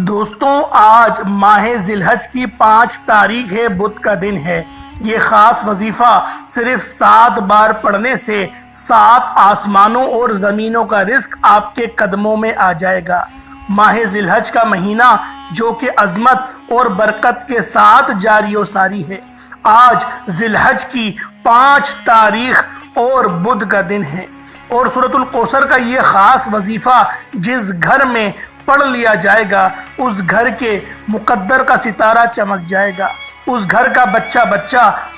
دوستوں، آج ماہ ذی الحج کی 5 تاریخ ہے، بدھ کا دن ہے۔ یہ خاص وظیفہ صرف 7 بار پڑھنے سے 7 آسمانوں اور زمینوں کا رزق آپ کے قدموں میں آ جائے گا۔ ماہ ذی الحج کا مہینہ جو کہ عظمت اور برکت کے ساتھ جاری و ساری ہے۔ آج ذی الحج کی 5 تاریخ اور بدھ کا دن ہے، اور سورۃ الکوثر کا یہ خاص وظیفہ جس گھر میں پڑھ لیا جائے گا، اس گھر کے مقدر کا ستارہ چمک جائے گا، اس گھر کا بچہ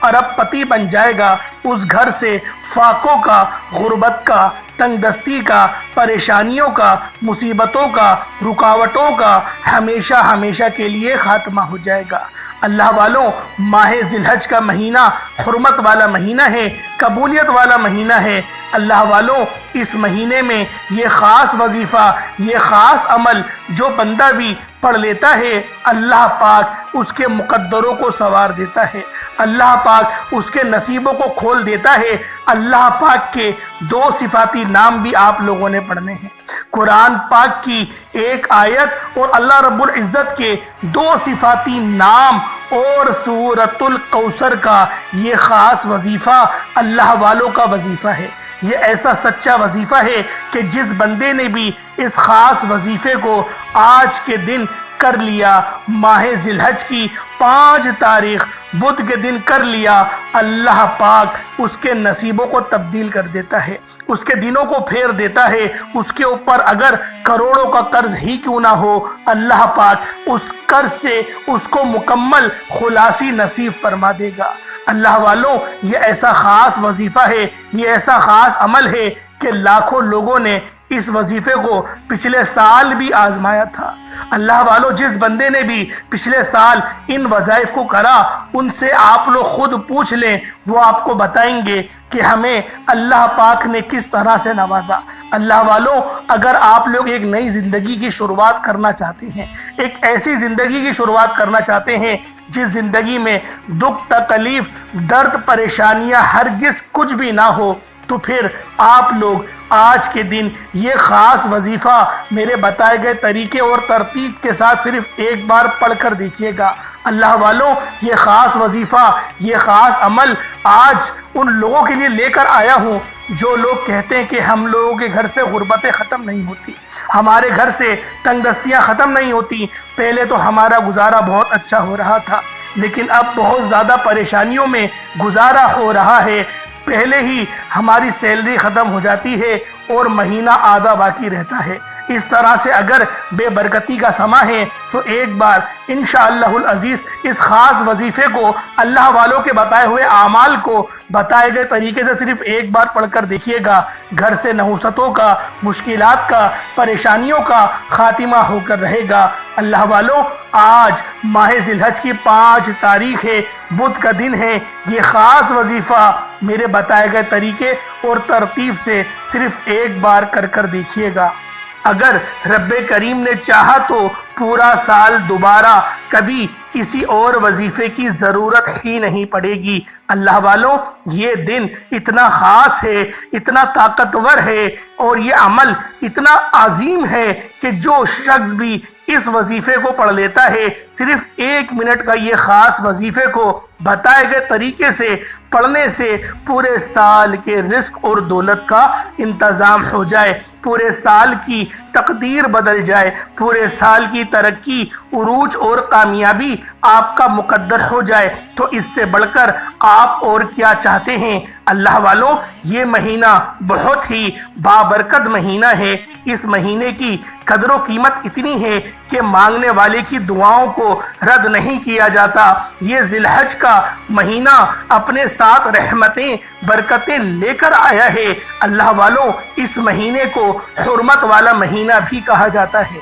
ارب پتی بن جائے گا، اس گھر سے فاقوں کا، غربت کا، تنگ دستی کا، پریشانیوں کا، مصیبتوں کا، رکاوٹوں کا ہمیشہ کے لیے خاتمہ ہو جائے گا۔ اللہ والوں، ماہ ذی الحج کا مہینہ حرمت والا مہینہ ہے، قبولیت والا مہینہ ہے۔ اللہ والوں، اس مہینے میں یہ خاص وظیفہ، یہ خاص عمل جو بندہ بھی پڑھ لیتا ہے، اللہ پاک اس کے مقدروں کو سنوار دیتا ہے، اللہ پاک اس کے نصیبوں کو کھول دیتا ہے۔ اللہ پاک کے 2 صفاتی نام بھی آپ لوگوں نے پڑھنے ہیں، قرآن پاک کی 1 آیت اور اللہ رب العزت کے 2 صفاتی نام اور سورۃ الکوثر کا یہ خاص وظیفہ اللہ والوں کا وظیفہ ہے۔ یہ ایسا سچا وظیفہ ہے کہ جس بندے نے بھی اس خاص وظیفے کو آج کے دن کر لیا، ماہ ذی الحج کی 5 تاریخ بدھ کے دن کر لیا، اللہ پاک اس کے نصیبوں کو تبدیل کر دیتا ہے، اس کے دنوں کو پھیر دیتا ہے۔ اس کے اوپر اگر کروڑوں کا قرض ہی کیوں نہ ہو، اللہ پاک اس قرض سے اس کو مکمل خلاصی نصیب فرما دے گا۔ اللہ والوں، یہ ایسا خاص وظیفہ ہے، یہ ایسا خاص عمل ہے کہ لاکھوں لوگوں نے اس وظیفے کو پچھلے سال بھی آزمایا تھا۔ اللہ والوں، جس بندے نے بھی پچھلے سال ان وظائف کو کرا، ان سے آپ لوگ خود پوچھ لیں، وہ آپ کو بتائیں گے کہ ہمیں اللہ پاک نے کس طرح سے نوازا۔ اللہ والوں، اگر آپ لوگ ایک نئی زندگی کی شروعات کرنا چاہتے ہیں، ایک ایسی زندگی کی شروعات کرنا چاہتے ہیں جس زندگی میں دکھ، تکلیف، درد، پریشانیاں ہرگز کچھ بھی نہ ہو، تو پھر آپ لوگ آج کے دن یہ خاص وظیفہ میرے بتائے گئے طریقے اور ترتیب کے ساتھ صرف 1 بار پڑھ کر دیکھیے گا۔ اللہ والوں، یہ خاص وظیفہ، یہ خاص عمل آج ان لوگوں کے لیے لے کر آیا ہوں جو لوگ کہتے ہیں کہ ہم لوگوں کے گھر سے غربتیں ختم نہیں ہوتی، ہمارے گھر سے تنگ دستیاں ختم نہیں ہوتی۔ پہلے تو ہمارا گزارا بہت اچھا ہو رہا تھا، لیکن اب بہت زیادہ پریشانیوں میں گزارا ہو رہا ہے۔ پہلے ہی ہماری سیلری ختم ہو جاتی ہے اور مہینہ آدھا باقی رہتا ہے۔ اس طرح سے اگر بے برکتی کا سما ہے تو ایک بار انشاءاللہ العزیز اس خاص وظیفے کو، اللہ والوں کے بتائے ہوئے اعمال کو بتائے گئے طریقے سے صرف 1 بار پڑھ کر دیکھیے گا، گھر سے نحوستوں کا، مشکلات کا، پریشانیوں کا خاتمہ ہو کر رہے گا۔ اللہ والوں، آج ماہ ذی الحج کی 5 تاریخ ہے، بدھ کا دن ہے۔ یہ خاص وظیفہ میرے بتائے گئے طریقے اور ترتیب سے صرف 1 بار کر دیکھیے گا۔ اگر رب کریم نے چاہا تو پورا سال دوبارہ کبھی کسی اور وظیفے کی ضرورت ہی نہیں پڑے گی۔ اللہ والوں، یہ دن اتنا خاص ہے، اتنا طاقتور ہے، اور یہ عمل اتنا عظیم ہے کہ جو شخص بھی اس وظیفے کو پڑھ لیتا ہے، صرف 1 منٹ کا یہ خاص وظیفے کو بتائے گئے طریقے سے پڑھنے سے پورے سال کے رزق اور دولت کا انتظام ہو جائے، پورے سال کی تقدیر بدل جائے، پورے سال کی ترقی، عروج اور کامیابی آپ کا مقدر ہو جائے، تو اس سے بڑھ کر آپ اور کیا چاہتے ہیں؟ اللہ والوں، یہ مہینہ بہت ہی بابرکت مہینہ ہے۔ اس مہینے کی قدر و قیمت اتنی ہے کہ مانگنے والے کی دعاؤں کو رد نہیں کیا جاتا۔ یہ ذی الحج کا مہینہ اپنے ساتھ رحمتیں، برکتیں لے کر آیا ہے۔ اللہ والوں، اس مہینے کو حرمت والا مہینہ بھی کہا جاتا ہے،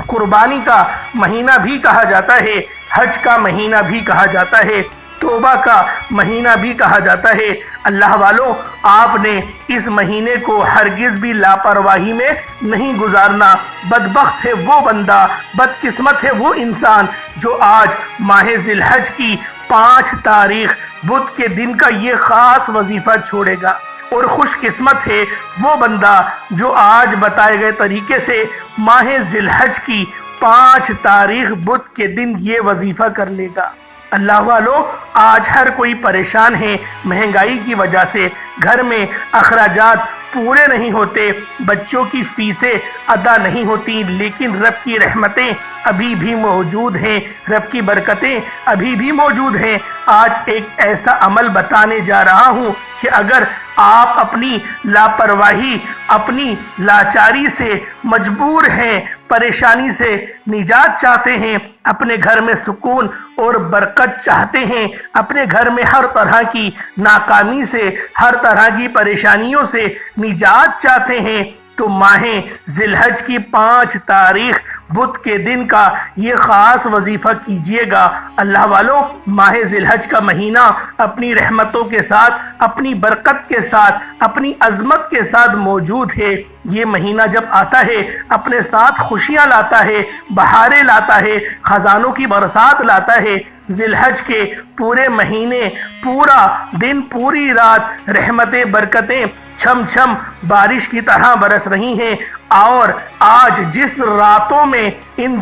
قربانی کا مہینہ بھی کہا جاتا ہے، حج کا مہینہ بھی کہا جاتا ہے، توبہ کا مہینہ بھی کہا جاتا ہے۔ اللہ والوں، آپ نے اس مہینے کو ہرگز بھی لاپرواہی میں نہیں گزارنا۔ بدبخت ہے وہ بندہ، بدقسمت ہے وہ انسان جو آج ماہ ذی الحج کی 5 تاریخ بدھ کے دن کا یہ خاص وظیفہ چھوڑے گا، اور خوش قسمت ہے وہ بندہ جو آج بتائے گئے طریقے سے ماہ ذی الحج کی 5 تاریخ بدھ کے دن یہ وظیفہ کر لے گا۔ اللہ والو، آج ہر کوئی پریشان ہے، مہنگائی کی وجہ سے گھر میں اخراجات پورے نہیں ہوتے، بچوں کی فیسیں ادا نہیں ہوتی، لیکن رب کی رحمتیں ابھی بھی موجود ہیں، رب کی برکتیں ابھی بھی موجود ہیں۔ آج ایک ایسا عمل بتانے جا رہا ہوں کہ اگر آپ اپنی لاپرواہی، اپنی لاچاری سے مجبور ہیں، پریشانی سے نجات چاہتے ہیں، اپنے گھر میں سکون اور برکت چاہتے ہیں، اپنے گھر میں ہر طرح کی ناکامی سے، ہر طرح کی پریشانیوں سے نجات چاہتے ہیں، تو ماہ ذی الحج کی 5 تاریخ بدھ کے دن کا یہ خاص وظیفہ کیجئے گا۔ اللہ والوں، ماہ ذی الحج کا مہینہ اپنی رحمتوں کے ساتھ، اپنی برکت کے ساتھ، اپنی عظمت کے ساتھ موجود ہے۔ یہ مہینہ جب آتا ہے اپنے ساتھ خوشیاں لاتا ہے، بہاریں لاتا ہے، خزانوں کی برسات لاتا ہے۔ ذی الحج کے پورے مہینے، پورا دن، پوری رات رحمتیں، برکتیں چھم چھم بارش کی طرح برس رہی ہیں، اور آج جس راتوں میں، ان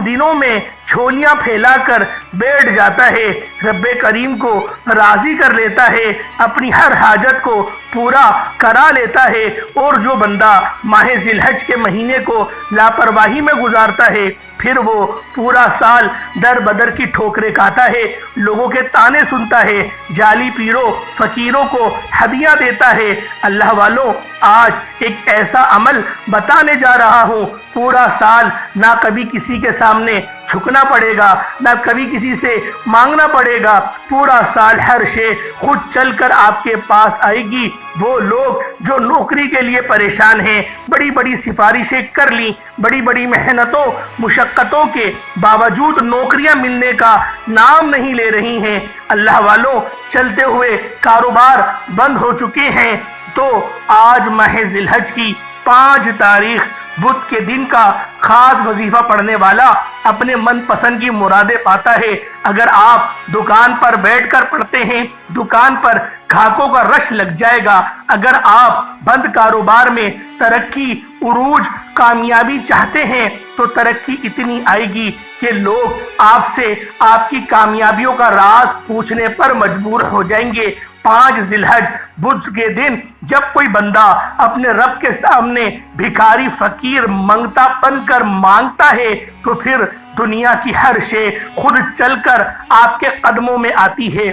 دنوں میں چھولیاں پھیلا کر بیٹھ جاتا ہے، رب کریم کو راضی کر لیتا ہے، اپنی ہر حاجت کو پورا کرا لیتا ہے۔ اور جو بندہ ماہ ذی الحج کے مہینے کو لاپرواہی میں گزارتا ہے، پھر وہ پورا سال در بدر کی ٹھوکریں کھاتا ہے، لوگوں کے طعنے سنتا ہے، جعلی پیروں فقیروں کو ہدیہ دیتا ہے۔ اللہ والوں، آج ایک ایسا عمل بتانے جا رہا ہوں، پورا سال نہ کبھی کسی کے سامنے جھکنا پڑے گا، نہ کبھی کسی سے مانگنا پڑے گا، پورا سال ہر شے خود چل کر آپ کے پاس آئے گی۔ وہ لوگ جو نوکری کے لیے پریشان ہیں، بڑی بڑی سفارشیں کر لیں، بڑی بڑی محنتوں مشقتوں کے باوجود نوکریاں ملنے کا نام نہیں لے رہی ہیں، اللہ والوں، چلتے ہوئے کاروبار بند ہو چکے ہیں، تو آج ماہ ذی الحج کی 5 تاریخ بدھ کے دن کا خاص وظیفہ پڑھنے والا اپنے من پسند کی مرادیں پاتا ہے۔ اگر آپ دکان پر بیٹھ کر پڑھتے ہیں، دکان پر گاہکوں کا رش لگ جائے گا۔ اگر آپ بند کاروبار میں ترقی، عروج، کامیابی چاہتے ہیں، تو ترقی اتنی آئے گی کہ لوگ آپ سے آپ کی کامیابیوں کا راز پوچھنے پر مجبور ہو جائیں گے۔ 5 ذی الحج بدھ کے دن جب کوئی بندہ اپنے رب کے سامنے بھکاری فقیر منگتا بن کر مانگتا ہے، تو پھر دنیا کی ہر شے خود چل کر آپ کے قدموں میں آتی ہے۔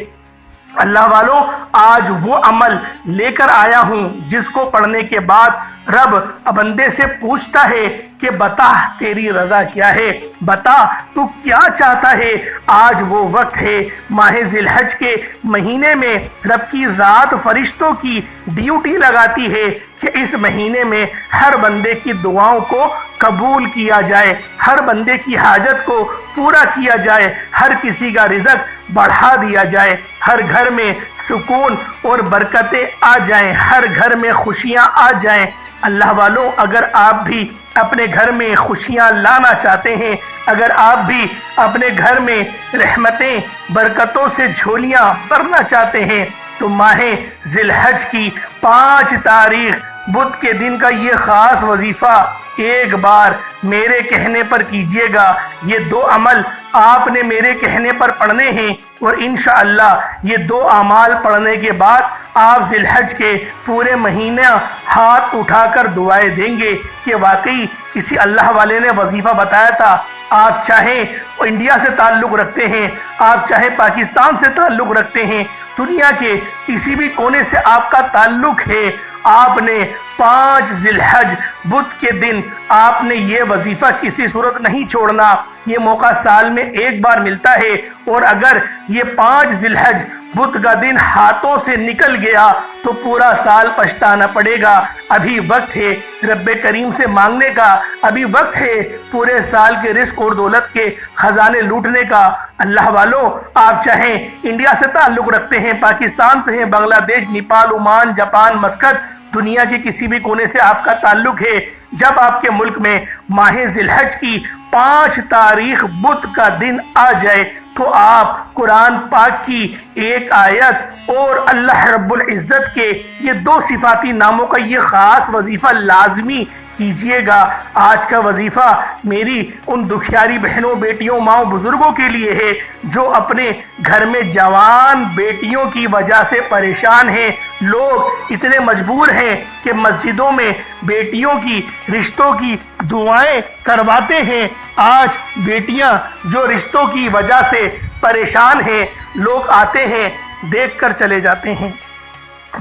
اللہ والوں، آج وہ عمل لے کر آیا ہوں جس کو پڑھنے کے بعد رب بندے سے پوچھتا ہے کہ بتا تیری رضا کیا ہے، بتا تو کیا چاہتا ہے۔ آج وہ وقت ہے، ماہ ذی الحج کے مہینے میں رب کی ذات فرشتوں کی ڈیوٹی لگاتی ہے کہ اس مہینے میں ہر بندے کی دعاؤں کو قبول کیا جائے، ہر بندے کی حاجت کو پورا کیا جائے، ہر کسی کا رزق بڑھا دیا جائے، ہر گھر میں سکون اور برکتیں آ جائیں، ہر گھر میں خوشیاں آ جائیں۔ اللہ والوں، اگر آپ بھی اپنے گھر میں خوشیاں لانا چاہتے ہیں، اگر آپ بھی اپنے گھر میں رحمتیں، برکتوں سے جھولیاں بھرنا چاہتے ہیں، تو ماہ ذی الحج کی 5 تاریخ بدھ کے دن کا یہ خاص وظیفہ ایک بار میرے کہنے پر کیجئے گا۔ یہ 2 عمل آپ نے میرے کہنے پر پڑھنے ہیں، اور انشاءاللہ یہ 2 اعمال پڑھنے کے بعد آپ ذی الحج کے پورے مہینہ ہاتھ اٹھا کر دعائیں دیں گے کہ واقعی کسی اللہ والے نے وظیفہ بتایا تھا۔ آپ چاہے انڈیا سے تعلق رکھتے ہیں، آپ چاہے پاکستان سے تعلق رکھتے ہیں، دنیا کے کسی بھی کونے سے آپ کا تعلق ہے، آپ نے 5 ذی الحج بدھ کے دن آپ نے یہ وظیفہ کسی صورت نہیں چھوڑنا۔ یہ موقع سال میں ایک بار ملتا ہے، اور اگر یہ 5 ذی الحج بدھ کا دن ہاتھوں سے نکل گیا تو پورا سال پچھتانا پڑے گا۔ ابھی وقت ہے رب کریم سے مانگنے کا، ابھی وقت ہے پورے سال کے رزق اور دولت کے خزانے لوٹنے کا۔ اللہ والوں، آپ چاہیں انڈیا سے تعلق رکھتے ہیں، پاکستان سے ہیں، بنگلہ دیش، نیپال، عمان، جاپان، مسقط، دنیا کے کسی بھی کونے سے آپ کا تعلق ہے، جب آپ کے ملک میں ماہ ذی الحج کی 5 تاریخ بدھ کا دن آ جائے تو آپ قرآن پاک کی ایک آیت اور اللہ رب العزت کے یہ 2 صفاتی ناموں کا یہ خاص وظیفہ لازمی کیجئے گا۔ آج کا وظیفہ میری ان دکھیاری بہنوں، بیٹیوں، ماؤں، بزرگوں کے لیے ہے جو اپنے گھر میں جوان بیٹیوں کی وجہ سے پریشان ہیں۔ لوگ اتنے مجبور ہیں کہ مسجدوں میں بیٹیوں کی رشتوں کی دعائیں کرواتے ہیں۔ آج بیٹیاں جو رشتوں کی وجہ سے پریشان ہیں، لوگ آتے ہیں، دیکھ کر چلے جاتے ہیں،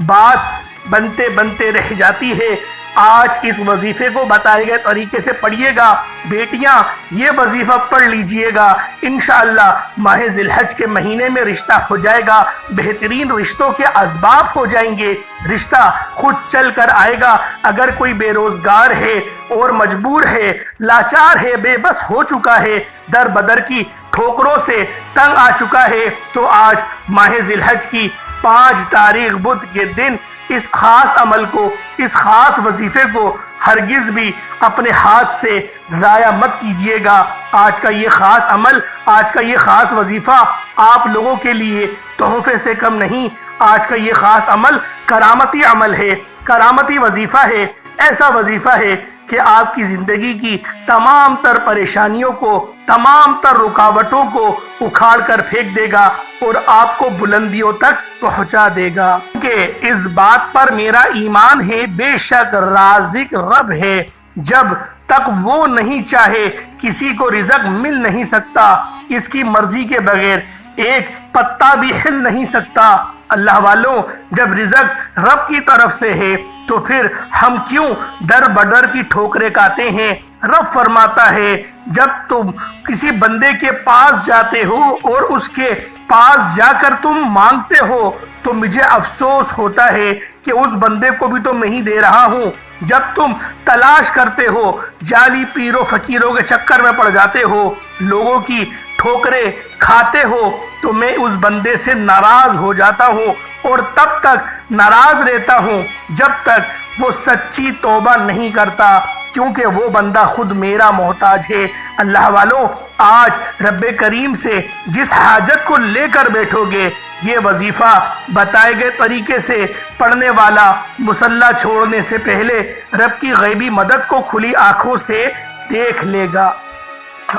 بات بنتے بنتے رہ جاتی ہے۔ آج اس وظیفے کو بتائے گئے طریقے سے پڑھیے گا۔ بیٹیاں یہ وظیفہ پڑھ لیجئے گا، انشاءاللہ ماہ ذی الحج کے مہینے میں رشتہ ہو جائے گا، بہترین رشتوں کے اسباب ہو جائیں گے، رشتہ خود چل کر آئے گا۔ اگر کوئی بے روزگار ہے اور مجبور ہے، لاچار ہے، بے بس ہو چکا ہے، در بدر کی ٹھوکروں سے تنگ آ چکا ہے، تو آج ماہ ذی الحج کی 5 تاریخ بدھ کے دن اس خاص عمل کو، اس خاص وظیفے کو ہرگز بھی اپنے ہاتھ سے ضائع مت کیجیے گا۔ آج کا یہ خاص عمل، آج کا یہ خاص وظیفہ آپ لوگوں کے لیے تحفے سے کم نہیں۔ آج کا یہ خاص عمل کرامتی عمل ہے، کرامتی وظیفہ ہے، ایسا وظیفہ ہے کہ آپ کی زندگی کی تمام تر پریشانیوں کو، تمام تر رکاوٹوں کو اکھاڑ کر پھینک دے گا اور آپ کو بلندیوں تک پہنچا دے گا۔ کہ اس بات پر میرا ایمان ہے، بے شک رازق رب ہے، جب تک وہ نہیں چاہے کسی کو رزق مل نہیں سکتا، اس کی مرضی کے بغیر ایک پتا بھی ہل نہیں سکتا۔ اللہ والوں، جب رزق رب کی طرف سے ہے تو پھر ہم کیوں در بدر کی ٹھوکریں کھاتے ہیں؟ رب فرماتا ہے، جب تم کسی بندے کے پاس جاتے ہو اور اس کے پاس جا کر تم مانگتے ہو تو مجھے افسوس ہوتا ہے کہ اس بندے کو بھی تو میں ہی دے رہا ہوں۔ جب تم تلاش کرتے ہو، جعلی پیر و فقیروں کے چکر میں پڑ جاتے ہو، لوگوں کی ٹھوکریں کھاتے ہو، تو میں اس بندے سے ناراض ہو جاتا ہوں اور تب تک ناراض رہتا ہوں جب تک وہ سچی توبہ نہیں کرتا، کیونکہ وہ بندہ خود میرا محتاج ہے۔ اللہ والوں، آج رب کریم سے جس حاجت کو لے کر بیٹھو گے، یہ وظیفہ بتائے گئے طریقے سے پڑھنے والا مصلی چھوڑنے سے پہلے رب کی غیبی مدد کو کھلی آنکھوں سے دیکھ لے گا۔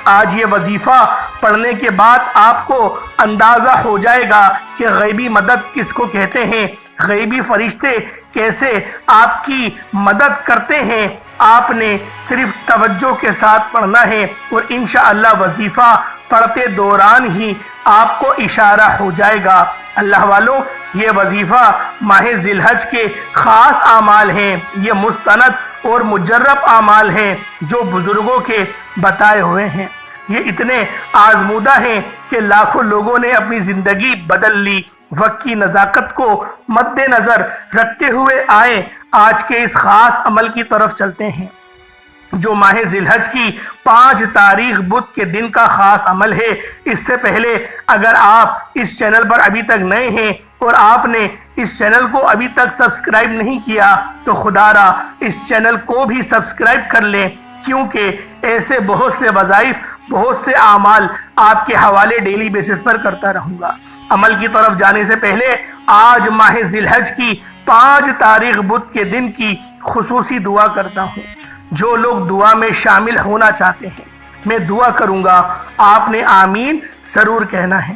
آج یہ وظیفہ پڑھنے کے بعد آپ کو اندازہ ہو جائے گا کہ غیبی مدد کس کو کہتے ہیں، غیبی فرشتے کیسے آپ کی مدد کرتے ہیں۔ آپ نے صرف توجہ کے ساتھ پڑھنا ہے اور انشاءاللہ وظیفہ پڑھتے دوران ہی آپ کو اشارہ ہو جائے گا۔ اللہ والوں، یہ وظیفہ ماہ ذی الحج کے خاص اعمال ہیں، یہ مستند اور مجرب اعمال ہیں جو بزرگوں کے بتائے ہوئے ہیں۔ یہ اتنے آزمودہ ہیں کہ لاکھوں لوگوں نے اپنی زندگی بدل لی۔ وقت کی نزاکت کو مد نظر رکھتے ہوئے آئے، آج کے اس خاص عمل کی طرف چلتے ہیں جو ماہ ذی الحج کی 5 تاریخ بدھ کے دن کا خاص عمل ہے۔ اس سے پہلے اگر آپ اس چینل پر ابھی تک نئے ہیں اور آپ نے اس چینل کو ابھی تک سبسکرائب نہیں کیا تو خدا را اس چینل کو بھی سبسکرائب کر لیں، کیونکہ ایسے بہت سے وظائف، بہت سے اعمال آپ کے حوالے ڈیلی بیسس پر کرتا رہوں گا۔ عمل کی طرف جانے سے پہلے آج ماہ ذی الحج کی 5 تاریخ بدھ کے دن کی خصوصی دعا کرتا ہوں۔ جو لوگ دعا میں شامل ہونا چاہتے ہیں، میں دعا کروں گا، آپ نے آمین ضرور کہنا ہے۔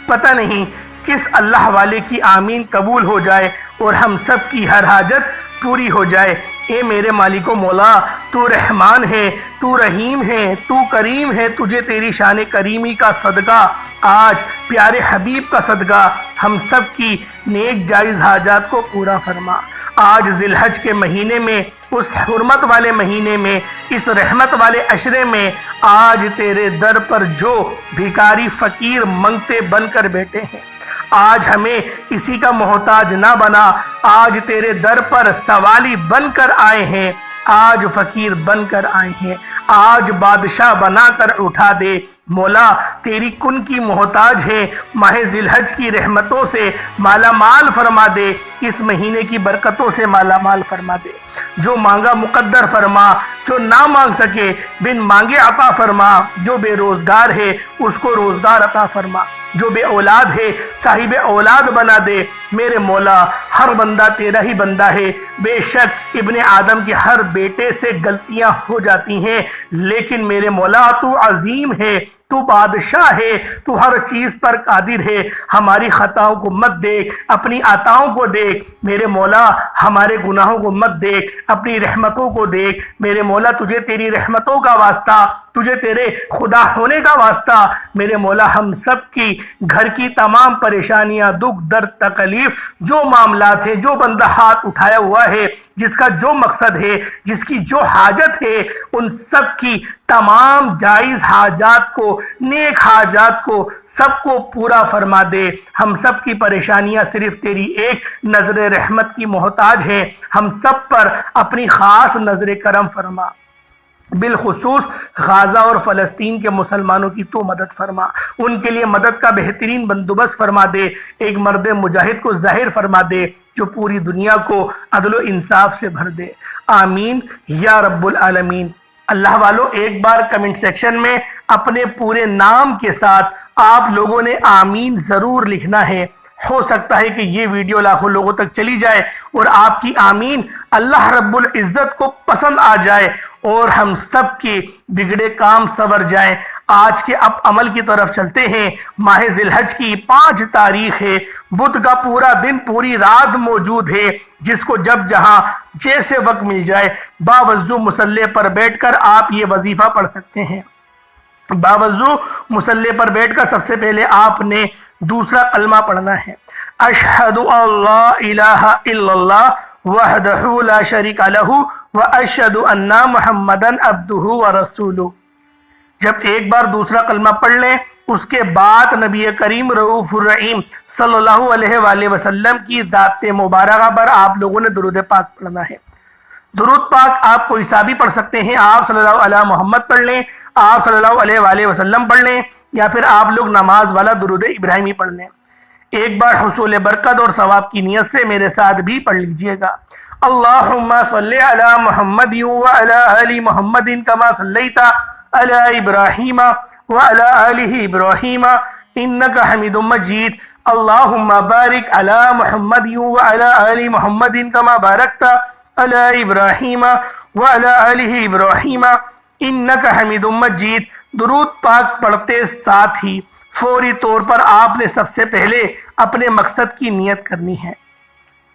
پتہ نہیں کس اللہ والے کی آمین قبول ہو جائے اور ہم سب کی ہر حاجت پوری ہو جائے۔ اے میرے مالک و مولا، تو رحمان ہے، تو رحیم ہے، تو کریم ہے، تجھے تیری شان کریمی کا صدقہ، آج پیارے حبیب کا صدقہ ہم سب کی نیک جائز حاجات کو پورا فرما۔ آج ذی الحج کے مہینے میں، اس حرمت والے مہینے میں، اس رحمت والے عشرے میں، آج تیرے در پر جو بھکاری فقیر منگتے بن کر بیٹھے ہیں، آج ہمیں کسی کا محتاج نہ بنا، آج تیرے در پر سوالی بن کر آئے ہیں، آج فقیر بن کر آئے ہیں، آج بادشاہ بنا کر اٹھا دے۔ مولا تیری کن کی محتاج ہے، ماہ ذی الحج کی رحمتوں سے مالا مال فرما دے، اس مہینے کی برکتوں سے مالا مال فرما دے۔ جو مانگا مقدر فرما، جو نہ مانگ سکے بن مانگے عطا فرما، جو بے روزگار ہے اس کو روزگار عطا فرما۔ جو بے اولاد ہے صاحب اولاد بنا دے۔ میرے مولا ہر بندہ تیرا ہی بندہ ہے، بے شک ابن آدم کے ہر بیٹے سے غلطیاں ہو جاتی ہیں، لیکن میرے مولا تو عظیم ہے، تو بادشاہ ہے، تو ہر چیز پر قادر ہے۔ ہماری خطاؤں کو مت دیکھ، اپنی عطاؤں کو دیکھ میرے مولا، ہمارے گناہوں کو مت دیکھ، اپنی رحمتوں کو دیکھ میرے مولا۔ تجھے تیری رحمتوں کا واسطہ، تجھے تیرے خدا ہونے کا واسطہ میرے مولا، ہم سب کی گھر کی تمام پریشانیاں، دکھ درد تکلیف، جو معاملات ہیں، جو بندہ ہاتھ اٹھایا ہوا ہے، جس کا جو مقصد ہے، جس کی جو حاجت ہے، ان سب کی تمام جائز حاجات کو، نیک حاجات کو، سب کو پورا فرما دے۔ ہم سب کی پریشانیاں صرف تیری ایک نظر رحمت کی محتاج ہیں، ہم سب پر اپنی خاص نظر کرم فرما۔ بالخصوص غازہ اور فلسطین کے مسلمانوں کی تو مدد فرما، ان کے لیے مدد کا بہترین بندوبست فرما دے، ایک مرد مجاہد کو ظاہر فرما دے جو پوری دنیا کو عدل و انصاف سے بھر دے۔ آمین یا رب العالمین۔ اللہ والو، ایک بار کمنٹ سیکشن میں اپنے پورے نام کے ساتھ آپ لوگوں نے آمین ضرور لکھنا ہے۔ ہو سکتا ہے کہ یہ ویڈیو لاکھوں لوگوں تک چلی جائے اور آپ کی آمین اللہ رب العزت کو پسند آ جائے اور ہم سب کے بگڑے کام سنور جائیں۔ آج کے اب عمل کی طرف چلتے ہیں۔ ماہ ذی الحج کی 5 تاریخ ہے، بدھ کا پورا دن پوری رات موجود ہے، جس کو جب جہاں جیسے وقت مل جائے باوضو مصلی پر بیٹھ کر آپ یہ وظیفہ پڑھ سکتے ہیں۔ باوضو مصلی پر بیٹھ کر سب سے پہلے آپ نے دوسرا کلمہ پڑھنا ہے، اشہد ان لا الہ الا اللہ وحدہ لا شریک لہ واشہد ان محمدا عبدہ ورسولہ۔ جب ایک بار دوسرا کلمہ پڑھ لیں، اس کے بعد نبی کریم رؤوف الرحیم صلی اللہ علیہ وآلہ وسلم کی ذات مبارکہ پر آپ لوگوں نے درود پاک پڑھنا ہے۔ درود پاک آپ کوئی سا بھی پڑھ سکتے ہیں، آپ صلی اللہ علیہ محمد پڑھ لیں، آپ صلی اللہ علیہ وآلہ وسلم پڑھ لیں، یا پھر آپ لوگ نماز والا درود ابراہیمی پڑھ لیں۔ ایک بار حصول برکت اور ثواب کی نیت سے میرے ساتھ بھی پڑھ لیجئے گا۔ اللہم صلی علی محمد وعلی آل محمد کما صلیت علی ابراہیم وعلی آل ابراہیم انکا حمید مجید۔ اللہم بارک علی محمد وعلی آل محمد کما بارکت علی ابراہیم وعلی آل ابراہیم انکا حمید مجید۔ درود پاک پڑھتے ساتھ ہی فوری طور پر آپ نے سب سے پہلے اپنے مقصد کی نیت کرنی ہے۔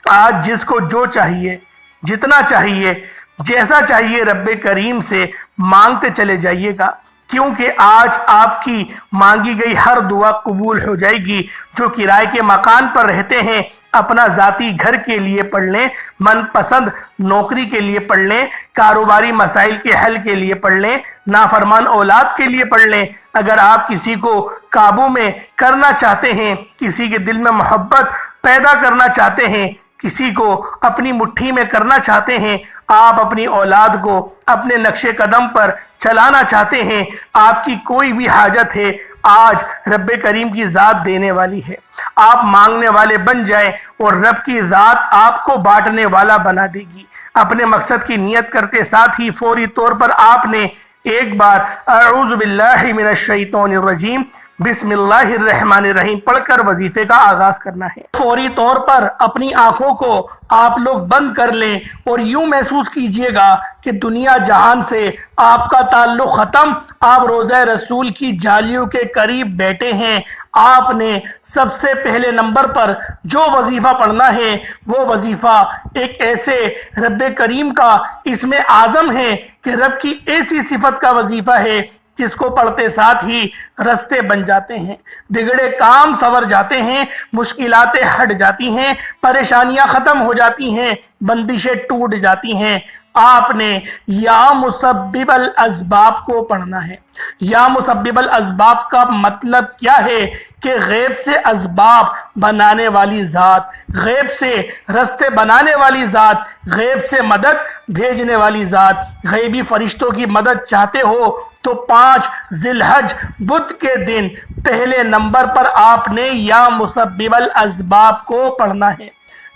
آج جس کو جو چاہیے، جتنا چاہیے، جیسا چاہیے، رب کریم سے مانگتے چلے جائیے گا، کیونکہ آج آپ کی مانگی گئی ہر دعا قبول ہو جائے گی۔ جو کرائے کے مکان پر رہتے ہیں، اپنا ذاتی گھر کے لیے پڑھ لیں، من پسند نوکری کے لیے پڑھ لیں، کاروباری مسائل کے حل کے لیے پڑھ لیں، نافرمان اولاد کے لیے پڑھ لیں۔ اگر آپ کسی کو قابو میں کرنا چاہتے ہیں، کسی کے دل میں محبت پیدا کرنا چاہتے ہیں، کسی کو اپنی مٹھی میں کرنا چاہتے ہیں، آپ اپنی اولاد کو اپنے نقش قدم پر چلانا چاہتے ہیں، آپ کی کوئی بھی حاجت ہے، آج رب کریم کی ذات دینے والی ہے۔ آپ مانگنے والے بن جائیں اور رب کی ذات آپ کو بانٹنے والا بنا دے گی۔ اپنے مقصد کی نیت کرتے ساتھ ہی فوری طور پر آپ نے ایک بار اعوذ باللہ من الشیطان الرجیم بسم اللہ الرحمن الرحیم پڑھ کر وظیفے کا آغاز کرنا ہے۔ فوری طور پر اپنی آنکھوں کو آپ لوگ بند کر لیں اور یوں محسوس کیجئے گا کہ دنیا جہان سے آپ کا تعلق ختم، آپ روضہ رسول کی جالیوں کے قریب بیٹھے ہیں۔ آپ نے سب سے پہلے نمبر پر جو وظیفہ پڑھنا ہے، وہ وظیفہ ایک ایسے رب کریم کا اسم اعظم ہے کہ رب کی ایسی صفت کا وظیفہ ہے جس کو پڑھتے ساتھ ہی رستے بن جاتے ہیں، بگڑے کام سنور جاتے ہیں، مشکلاتیں ہٹ جاتی ہیں، پریشانیاں ختم ہو جاتی ہیں، بندشیں ٹوٹ جاتی ہیں۔ آپ نے یا مسبب الاسباب کو پڑھنا ہے۔ یا مسبب الاسباب کا مطلب کیا ہے کہ غیب سے اسباب بنانے والی ذات، غیب سے رستے بنانے والی ذات، غیب سے مدد بھیجنے والی ذات۔ غیبی فرشتوں کی مدد چاہتے ہو تو 5 ذی الحج بدھ کے دن پہلے نمبر پر آپ نے یا مسبب الاسباب کو پڑھنا ہے۔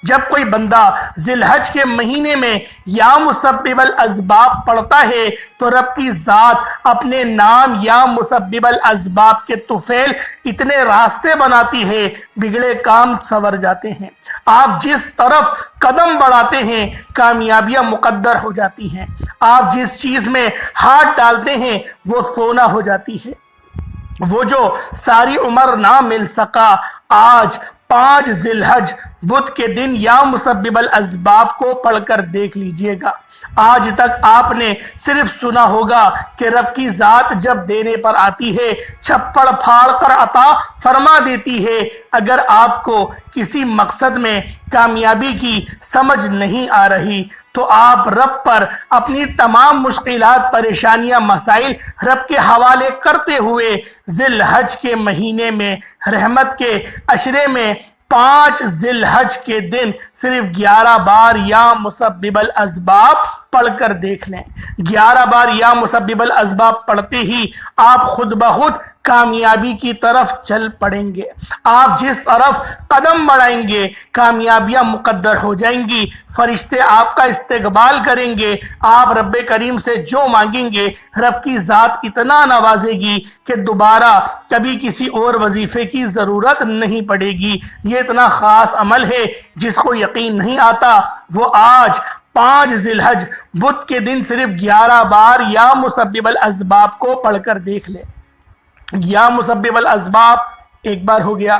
جب کوئی بندہ ذی الحج کے مہینے میں یا مسبب الاسباب پڑھتا ہے تو رب کی ذات اپنے نام یا مسبب الاسباب کے طفیل اتنے راستے بناتی ہے، بگڑے کام سنور جاتے ہیں۔ آپ جس طرف قدم بڑھاتے ہیں کامیابیاں مقدر ہو جاتی ہیں، آپ جس چیز میں ہاتھ ڈالتے ہیں وہ سونا ہو جاتی ہے۔ وہ جو ساری عمر نہ مل سکا، آج 5 ذی الحج بدھ کے دن یا مسبب الاسباب کو پڑھ کر دیکھ لیجئے گا۔ آج تک آپ نے صرف سنا ہوگا کہ رب کی ذات جب دینے پر آتی ہے چھپڑ پھاڑ کر عطا فرما دیتی ہے۔ اگر آپ کو کسی مقصد میں کامیابی کی سمجھ نہیں آ رہی تو آپ رب پر اپنی تمام مشکلات، پریشانیاں، مسائل رب کے حوالے کرتے ہوئے ذی الحج کے مہینے میں رحمت کے عشرے میں 5 ذی الحج کے دن صرف 11 بار یا مسبب الاسباب پڑھ کر دیکھ لیں۔ 11 بار یا مسبب الاسباب پڑھتے ہی آپ خود بخود کامیابی کی طرف چل پڑیں گے۔ آپ جس طرف قدم بڑھائیں گے کامیابیاں مقدر ہو جائیں گی، فرشتے آپ کا استقبال کریں گے۔ آپ رب کریم سے جو مانگیں گے رب کی ذات اتنا نوازے گی کہ دوبارہ کبھی کسی اور وظیفے کی ضرورت نہیں پڑے گی۔ یہ اتنا خاص عمل ہے، جس کو یقین نہیں آتا وہ آج 5 ذی الحج بدھ کے دن صرف 11 بار یا مسبب الاسباب کو پڑھ کر دیکھ لے۔ یا مسبب الاسباب 1 بار ہو گیا،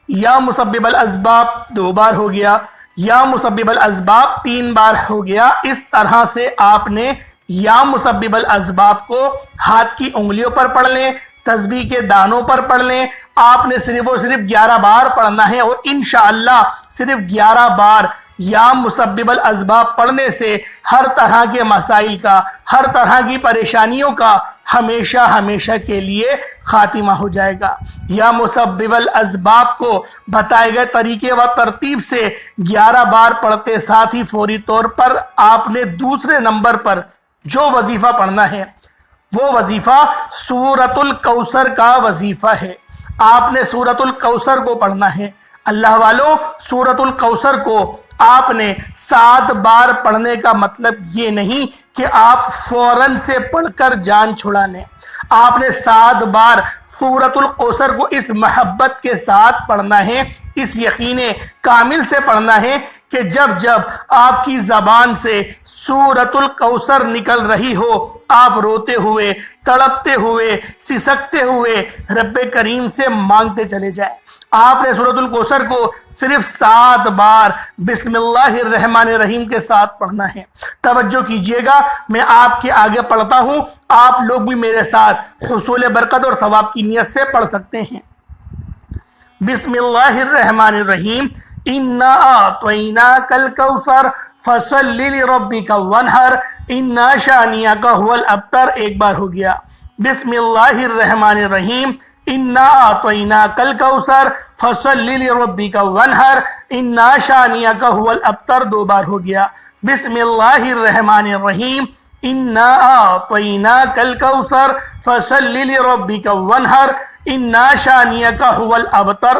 یا مسبب الاسباب 2 بار ہو گیا، یا مسبب الاسباب 3 بار ہو گیا۔ اس طرح سے آپ نے یا مسبب الاسباب کو ہاتھ کی انگلیوں پر پڑھ لیں، تسبیح کے دانوں پر پڑھ لیں۔ آپ نے صرف 11 بار پڑھنا ہے، اور انشاءاللہ صرف 11 بار یا مسبب الاسباب پڑھنے سے ہر طرح کے مسائل کا، ہر طرح کی پریشانیوں کا ہمیشہ ہمیشہ کے لیے خاتمہ ہو جائے گا۔ یا مسبب الاسباب کو بتائے گئے طریقے و ترتیب سے 11 بار پڑھتے ساتھ ہی فوری طور پر آپ نے دوسرے نمبر پر جو وظیفہ پڑھنا ہے وہ وظیفہ سورۃ الکوثر کا وظیفہ ہے۔ آپ نے سورۃ الکوثر کو پڑھنا ہے۔ اللہ والوں، سورۃ الکوثر کو آپ نے 7 بار پڑھنے کا مطلب یہ نہیں کہ آپ فوراً سے پڑھ کر جان چھڑا لیں۔ آپ نے 7 بار سورۃ الکوثر کو اس محبت کے ساتھ پڑھنا ہے، اس یقین کامل سے پڑھنا ہے کہ جب جب آپ کی زبان سے سورۃ الکوثر نکل رہی ہو آپ روتے ہوئے، تڑپتے ہوئے، سسکتے ہوئے رب کریم سے مانگتے چلے جائیں۔ آپ نے سورۃ الکوثر کو صرف 7 بار بسم اللہ الرحمن الرحیم کے ساتھ پڑھنا ہے۔ توجہ کیجئے گا، میں آپ کے آگے پڑھتا ہوں، آپ لوگ بھی میرے ساتھ حصول برکت اور ثواب کی نیت سے پڑھ سکتے ہیں۔ بسم اللہ الرحمن الرحیم، انا اعطیناک الکوثر فصل لربک وانحر انا شانئک هو الابتر 1 بار ہو گیا۔ بسم اللہ الرحمن الرحیم، انا اعطیناک الکوثر فصل لربک وانحر انا شانئک هو الابتر 2 بار ہو گیا۔ بسم اللہ الرحمن الرحیم، انا اعطیناک الکوثر فصل لربک وانحر انا شانئک هو الابتر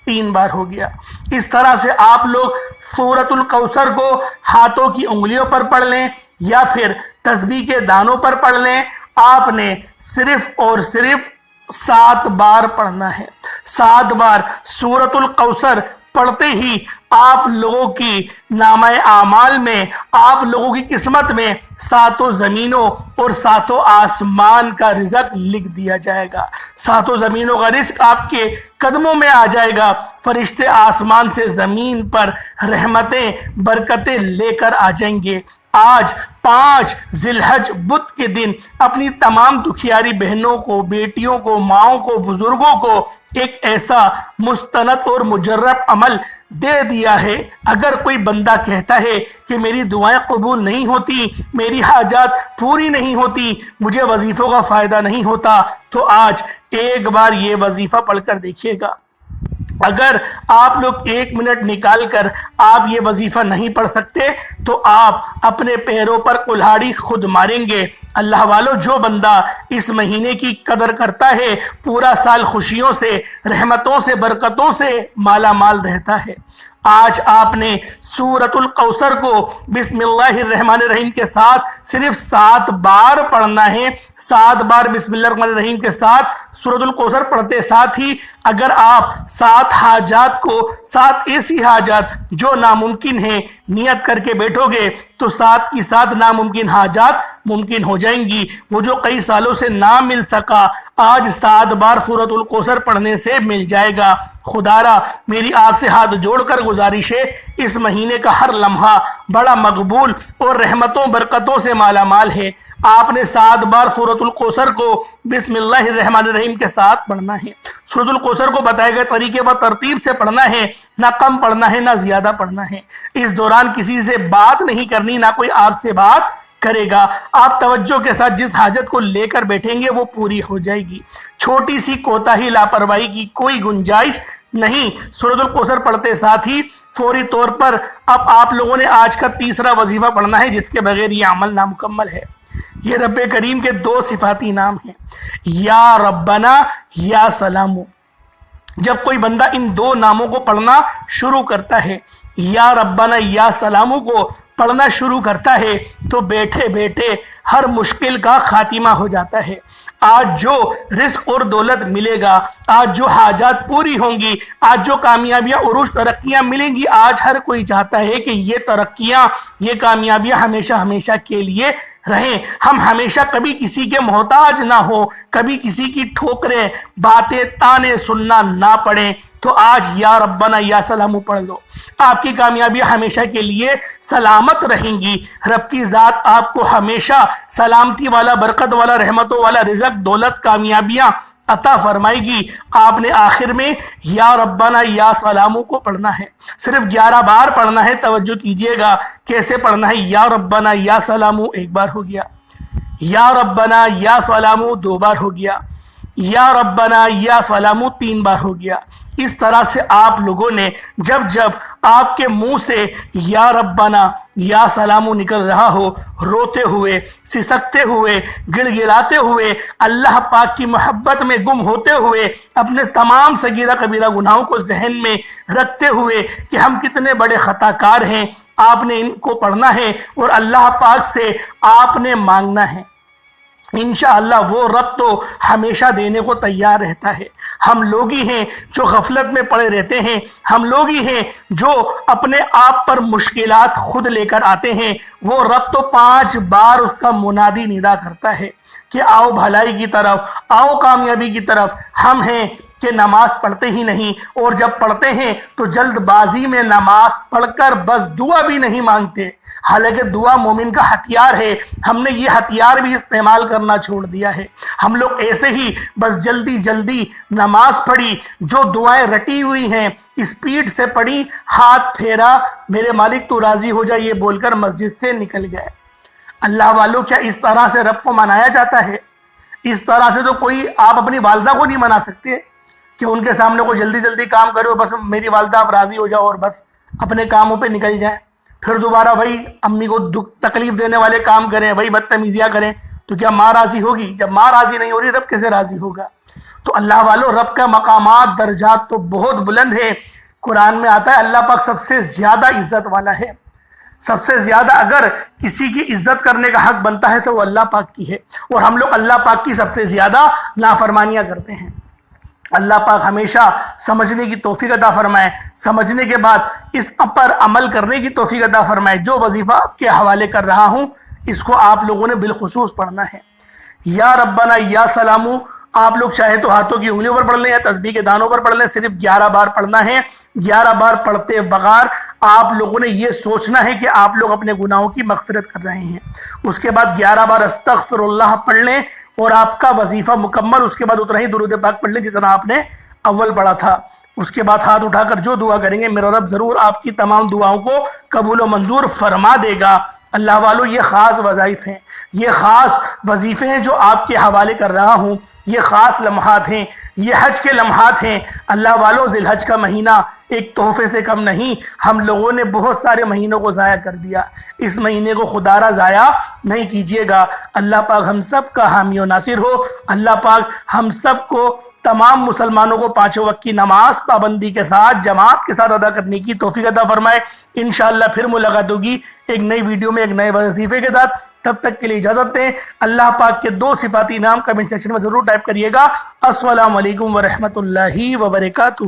3 بار ہو گیا۔ اس طرح سے آپ لوگ سورۃ الکوثر کو ہاتھوں کی انگلیوں پر پڑھ لیں یا پھر تسبیح کے دانوں پر پڑھ لیں۔ آپ نے صرف اور صرف 7 بار پڑھنا ہے۔ 7 بار سورۃ الکوثر پڑھتے ہی آپ لوگوں کی نامہ اعمال میں، آپ لوگوں کی قسمت میں 7 زمینوں اور 7 آسمان کا رزق لکھ دیا جائے گا۔ 7 زمینوں کا رزق آپ کے قدموں میں آ جائے گا۔ فرشتے آسمان سے زمین پر رحمتیں، برکتیں لے کر آ جائیں گے۔ آج 5 ذی الحج بدھ کے دن اپنی تمام دکھیاری بہنوں کو، بیٹیوں کو، ماؤں کو، بزرگوں کو ایک ایسا مستند اور مجرب عمل دے دیا ہے۔ اگر کوئی بندہ کہتا ہے کہ میری دعائیں قبول نہیں ہوتی، میری حاجات پوری نہیں ہوتی، مجھے وظیفوں کا فائدہ نہیں ہوتا، تو آج 1 بار یہ وظیفہ پڑھ کر دیکھیے گا۔ اگر آپ لوگ 1 منٹ نکال کر آپ یہ وظیفہ نہیں پڑھ سکتے تو آپ اپنے پیروں پر کلہاڑی خود ماریں گے۔ اللہ والوں، جو بندہ اس مہینے کی قدر کرتا ہے پورا سال خوشیوں سے، رحمتوں سے، برکتوں سے مالا مال رہتا ہے۔ آج آپ نے سورۃ الکوثر کو بسم اللہ الرحمن الرحیم کے ساتھ صرف 7 بار پڑھنا ہے۔ 7 بار بسم اللہ الرحمن الرحیم کے ساتھ سورۃ الکوثر پڑھتے ساتھ ہی اگر آپ 7 حاجات کو، 7 ایسی حاجات جو ناممکن ہیں، نیت کر کے بیٹھو گے تو 7 کی 7 ناممکن حاجات ممکن ہو جائیں گی۔ وہ جو کئی سالوں سے نہ مل سکا، آج 7 بار سورۃ الکوثر پڑھنے سے مل جائے گا۔ خدارا میری آپ سے ہاتھ جوڑ کر گزارش ہے، اس مہینے کا ہر لمحہ بڑا مقبول اور رحمتوں برکتوں سے مالا مال ہے۔ آپ نے 7 بار سورۃ الکوثر کو بسم اللہ الرحمن الرحیم کے ساتھ پڑھنا ہے۔ سورۃ الکوثر کو بتائے گئے طریقے و ترتیب سے پڑھنا ہے، نہ کم پڑھنا ہے نہ زیادہ پڑھنا ہے۔ اس دوران کسی سے بات نہیں کرنی، نہ کوئی آپ سے بات کرے گا۔ آپ توجہ کے ساتھ جس حاجت کو لے کر بیٹھیں گے وہ پوری ہو جائے گی۔ چھوٹی سی کوتاہی، لاپرواہی کی کوئی گنجائش نہیں۔ سورۃ الکوثر پڑھتے ساتھ ہی فوری طور پر اب آپ لوگوں نے آج کا تیسرا وظیفہ پڑھنا ہے، جس کے بغیر یہ عمل نامکمل ہے۔ یہ رب کریم کے 2 صفاتی نام ہیں، یا ربنا یا سلامو۔ جب کوئی بندہ ان 2 ناموں کو پڑھنا شروع کرتا ہے، یا ربنا یا سلامو کو پڑھنا شروع کرتا ہے، تو بیٹھے بیٹھے ہر مشکل کا خاتمہ ہو جاتا ہے۔ آج جو رزق اور دولت ملے گا، آج جو حاجات پوری ہوں گی، آج جو کامیابیاں عروج ترقیاں ملیں گی، آج ہر کوئی چاہتا ہے کہ یہ ترقیاں، یہ کامیابیاں ہمیشہ ہمیشہ کے لیے رہیں۔ ہم ہمیشہ کبھی کسی کے محتاج نہ ہو، کبھی کسی کی ٹھوکریں، باتیں، تانے سننا نہ پڑیں۔ تو آج یا ربنا یا سلامو پڑھ لو، آپ کی کامیابیاں ہمیشہ کے لیے سلامت رہیں گی۔ رب کی ذات آپ کو ہمیشہ سلامتی والا، برکت والا، رحمتوں والا رزق، دولت، کامیابیاں عطا فرمائے گی۔ آپ نے آخر میں یا ربنا یا سلامو کو پڑھنا ہے، صرف 11 بار پڑھنا ہے۔ توجہ کیجئے گا کیسے پڑھنا ہے۔ یا ربنا یا سلامو 1 بار ہو گیا، یا ربنا یا سلامو 2 بار ہو گیا، یا ربنا یا سلامو 3 بار ہو گیا۔ اس طرح سے آپ لوگوں نے جب جب آپ کے منہ سے یا ربنا یا سلامو نکل رہا ہو، روتے ہوئے، سسکتے ہوئے، گڑ گڑاتے ہوئے، اللہ پاک کی محبت میں گم ہوتے ہوئے، اپنے تمام صغیرہ کبیرہ گناہوں کو ذہن میں رکھتے ہوئے کہ ہم کتنے بڑے خطا کار ہیں، آپ نے ان کو پڑھنا ہے اور اللہ پاک سے آپ نے مانگنا ہے۔ انشاءاللہ وہ رب تو ہمیشہ دینے کو تیار رہتا ہے۔ ہم لوگ ہی ہیں جو غفلت میں پڑے رہتے ہیں، ہم لوگ ہی ہیں جو اپنے آپ پر مشکلات خود لے کر آتے ہیں۔ وہ رب تو 5 بار اس کا منادی ندا کرتا ہے کہ آؤ بھلائی کی طرف، آؤ کامیابی کی طرف۔ ہم ہیں کہ نماز پڑھتے ہی نہیں، اور جب پڑھتے ہیں تو جلد بازی میں نماز پڑھ کر بس دعا بھی نہیں مانگتے، حالانکہ دعا مومن کا ہتھیار ہے۔ ہم نے یہ ہتھیار بھی استعمال کرنا چھوڑ دیا ہے۔ ہم لوگ ایسے ہی بس جلدی جلدی نماز پڑھی، جو دعائیں رٹی ہوئی ہیں اسپیڈ سے پڑھی، ہاتھ پھیرا، میرے مالک تو راضی ہو جائے یہ بول کر مسجد سے نکل گئے۔ اللہ والوں، کیا اس طرح سے رب کو منایا جاتا ہے؟ اس طرح سے تو کوئی آپ اپنی والدہ کو نہیں منا سکتے کہ ان کے سامنے کو جلدی جلدی کام کرو، بس میری والدہ آپ راضی ہو جاؤ اور بس اپنے کاموں پہ نکل جائیں، پھر دوبارہ وہی امی کو تکلیف دینے والے کام کریں، وہی بدتمیزیاں کریں، تو کیا ماں راضی ہوگی؟ جب ماں راضی نہیں ہو رہی، رب کیسے راضی ہوگا؟ تو اللہ والو، رب کا مقامات، درجات تو بہت بلند ہے۔ قرآن میں آتا ہے اللہ پاک سب سے زیادہ عزت والا ہے۔ سب سے زیادہ اگر کسی کی عزت کرنے کا حق بنتا ہے تو وہ اللہ پاک کی ہے، اور ہم لوگ اللہ پاک کی سب سے زیادہ نافرمانیاں کرتے ہیں۔ اللہ پاک ہمیشہ سمجھنے کی توفیق عطا فرمائے، سمجھنے کے بعد اس پر عمل کرنے کی توفیق عطا فرمائے۔ جو وظیفہ آپ کے حوالے کر رہا ہوں اس کو آپ لوگوں نے بالخصوص پڑھنا ہے۔ یا ربنا یا سلامو آپ لوگ چاہے تو ہاتھوں کی انگلیوں پر پڑھ لیں یا تسبیح کے دانوں پر پڑھ لیں، صرف 11 بار پڑھنا ہے۔ 11 بار پڑھتے بغیر آپ لوگوں نے یہ سوچنا ہے کہ آپ لوگ اپنے گناہوں کی مغفرت کر رہے ہیں۔ اس کے بعد 11 بار استغفر اللہ پڑھ لیں اور آپ کا وظیفہ مکمل۔ اس کے بعد اتنا ہی درود پاک پڑھ لیں جتنا آپ نے اول پڑھا تھا۔ اس کے بعد ہاتھ اٹھا کر جو دعا کریں گے میرا رب ضرور آپ کی تمام دعاؤں کو قبول و منظور فرما دے گا۔ اللہ والوں یہ خاص وظائف ہیں، یہ خاص وظیفے ہیں جو آپ کے حوالے کر رہا ہوں، یہ خاص لمحات ہیں، یہ حج کے لمحات ہیں۔ اللہ والوں ذی الحج کا مہینہ ایک تحفے سے کم نہیں، ہم لوگوں نے بہت سارے مہینوں کو ضائع کر دیا، اس مہینے کو خدا را ضائع نہیں کیجیے گا۔ اللہ پاک ہم سب کا حامی و ناصر ہو، اللہ پاک ہم سب کو تمام مسلمانوں کو پانچوں وقت کی نماز پابندی کے ساتھ جماعت کے ساتھ ادا کرنے کی توفیق عطا فرمائے۔ انشاءاللہ پھر ملاقات ہوگی ایک نئی ویڈیو میں ایک نئے وظیفے کے ساتھ، تب تک کے لیے اجازت دیں۔ اللہ پاک کے 2 صفاتی نام کمنٹ سیکشن میں ضرور ٹائپ کریے گا۔ السلام علیکم ورحمۃ اللہ وبرکاتہ۔